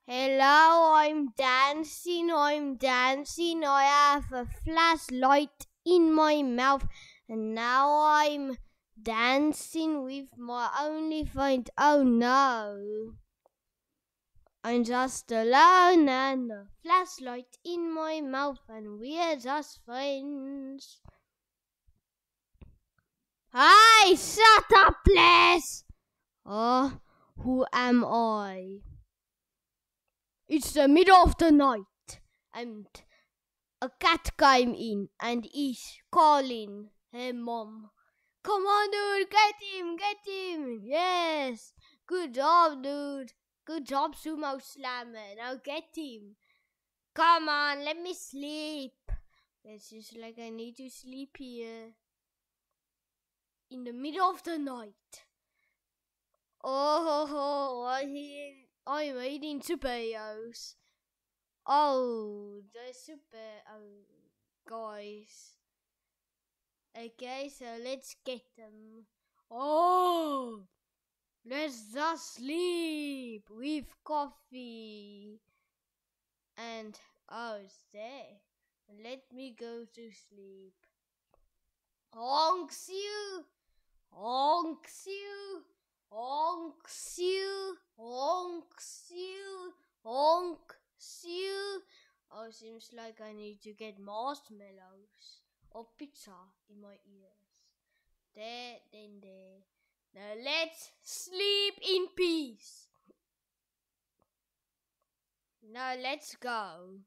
Hello, I'm dancing, I have a flashlight in my mouth, and now I'm dancing with my only friend. Oh no, I'm just alone and a flashlight in my mouth, and we're just friends. Hi, shut up, please! Oh, who am I? It's the middle of the night, and a cat came in and is calling her mom. Come on, dude, get him, yes. Good job, dude. Good job, Sumo Slammer. Now get him. Come on, let me sleep. It's just like I need to sleep here. In the middle of the night. I'm eating superheroes. Oh, the super guys. Okay, so let's get them. Oh, let's just sleep with coffee. And it's there. Let me go to sleep. Honks you, honks you, honks you, honks you, honks you. Oh, seems like I need to get marshmallows or pizza in my ears. There, then there. Now let's sleep in peace. Now let's go.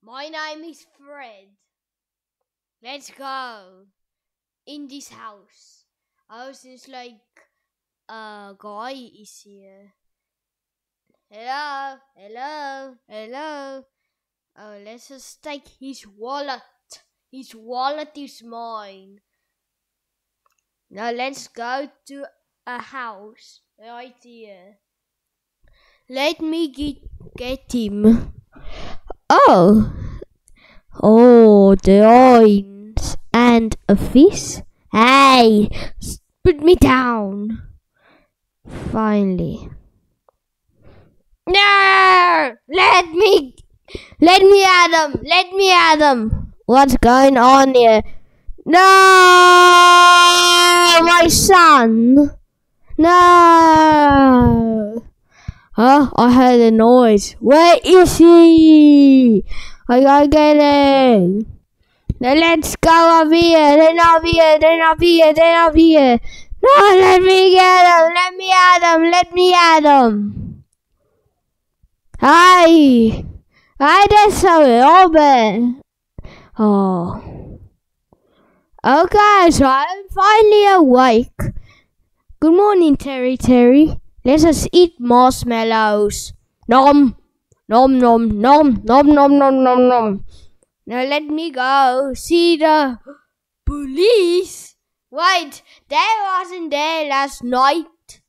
My name is Fred. Let's go. In this house. Oh, seems like a guy is here. Hello, hello, hello. Oh, let's just take his wallet. His wallet is mine. Now let's go to a house right here. Let me get him. Oh, the orange and a fish. Hey, put me down. Finally. No! Let me at him. What's going on here? No! My son! No! Huh? I heard a noise. Where is he? I gotta get him. Now let's go up here. Then up here. No, let me get him. Let me at him. Hi, that's so open. Oh. Okay, so I'm finally awake. Good morning, Terry. Let us eat marshmallows. Nom. Now let me go see the police. Wait, they wasn't there last night.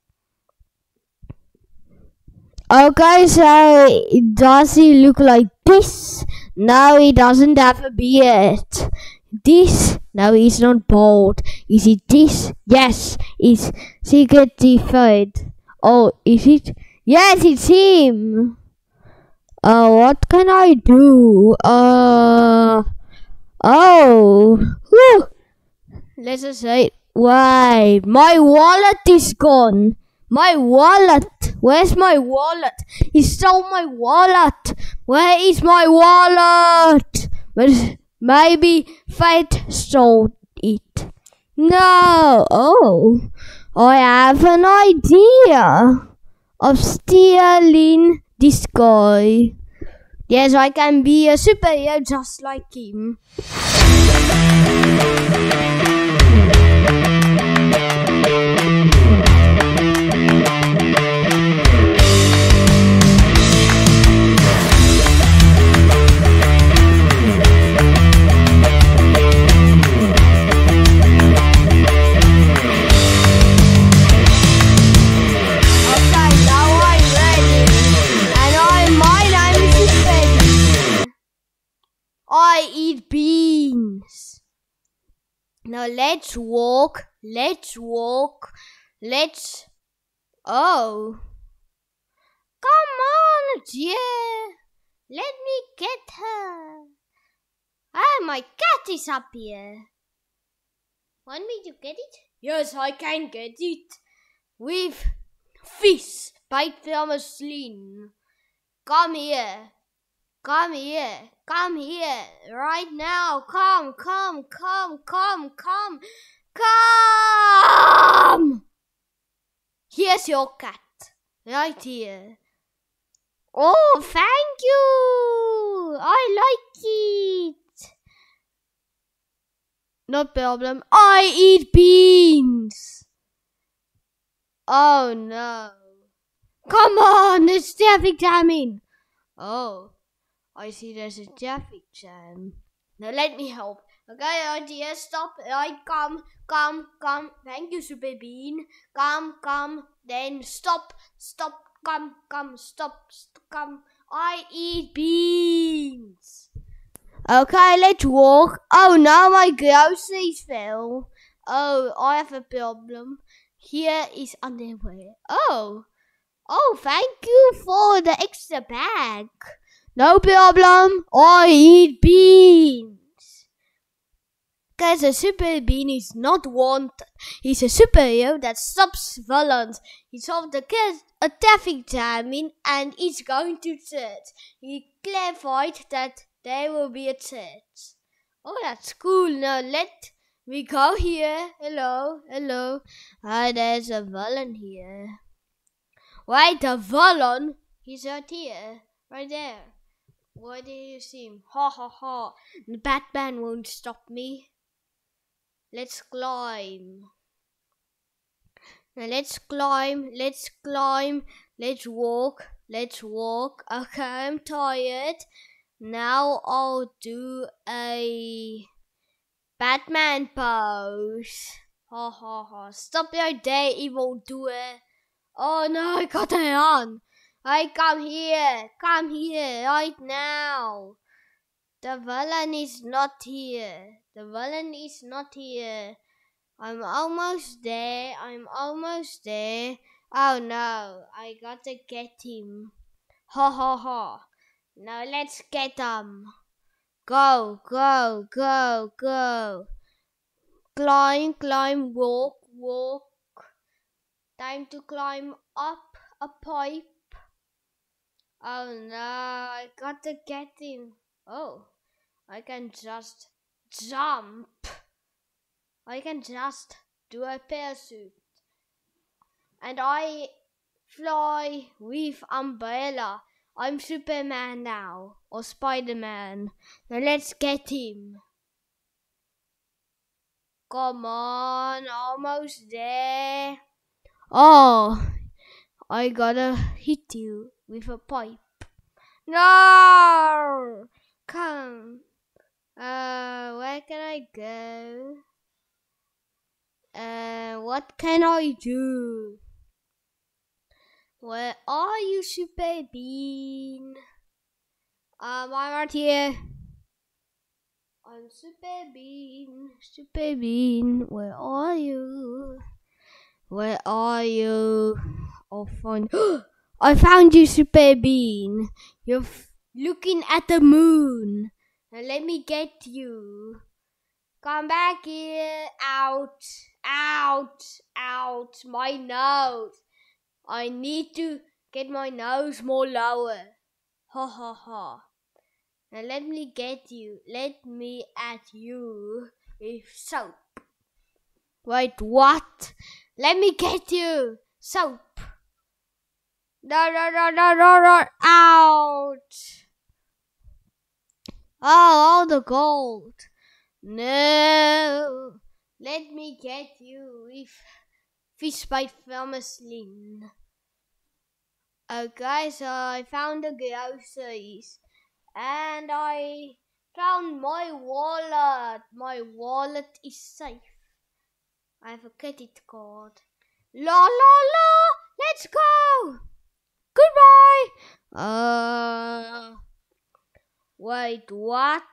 Okay, so does he look like this? No, he doesn't have a beard. This? No, he's not bald. Is it this? Yes, it's Secret Third. Oh, is it? Yes, it's him. What can I do? Whew. Let's just say, wait, my wallet is gone. My wallet. Where's my wallet? He stole my wallet. Where is my wallet? Maybe Fate stole it. No. Oh, I have an idea of stealing this guy. Yes, I can be a superhero just like him. I eat beans. Now let's walk. Oh. Come dear. Let me get her. Ah, my cat is up here. Want me to get it? Yes, I can get it. With fish by Thomas Lean. Come here. Come here. Come here. Right now. Come. Here's your cat. Right here. Oh, thank you. I like it. No problem. I eat beans. Oh no. Come on, it's traffic jamming. Oh, I see there's a traffic jam. Now let me help. Okay, dear, stop. Right, come. Thank you, Super Bean. Come. Then stop. Come. Stop. Come. I eat beans. Okay, let's walk. Oh no, my groceries fell. Oh, I have a problem. Here is underwear. Oh, thank you for the extra bag. No problem. I eat beans. Because a Super Bean is not wanted. He's a superhero that stops violence. He solved a traffic jamming and he's going to church. He clarified that there will be a church. Oh, that's cool. Now let me go here. Hello. Ah, there's a villain here. Wait, the villain? He's right here. Right there. Why do you see him? Ha. The Batman won't stop me. Let's climb. Now let's climb. Let's walk. Okay, I'm tired. Now I'll do a Batman pose. Ha. Stop right there, evil doer. Oh no, I got it on. I come here right now. The villain is not here. I'm almost there. Oh no, I gotta get him. Ha. Now let's get him. Go. Climb, walk. Time to climb up a pipe. Oh no, I gotta get him. Oh, I can just jump. I can just do a parachute. And I fly with umbrella. I'm Superman now, or Spider-Man. Now let's get him. Come on, almost there. Oh, I gotta hit you with a pipe. No! Come. Where can I go? What can I do? Where are you, Super Bean? I'm right here. I'm Super Bean. Where are you? I'll find. I found you, Super Bean. You're looking at the moon. Now let me get you. Come back here. Out. My nose. I need to get my nose more lower. Ha. Now let me get you. Let me at you with soap. Wait, what? Let me get you. Soap. No. Out. Oh, all the gold. No. Let me get you with Fish by Thomas Lean. Okay, so I found the groceries. And I found my wallet. My wallet is safe. I have a credit card. La. Let's go. Goodbye. Wait, what?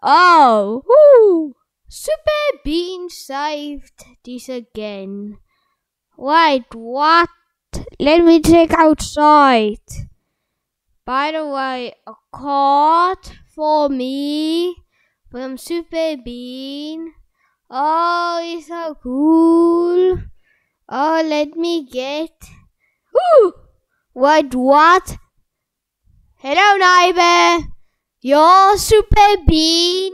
Oh, whoo. Super Bean saved this again. Wait, what? Let me check outside. By the way, a card for me from Super Bean. Oh, it's so cool. Oh, let me get. Ooh! Wait, what? Hello, neighbor. You're Super Bean.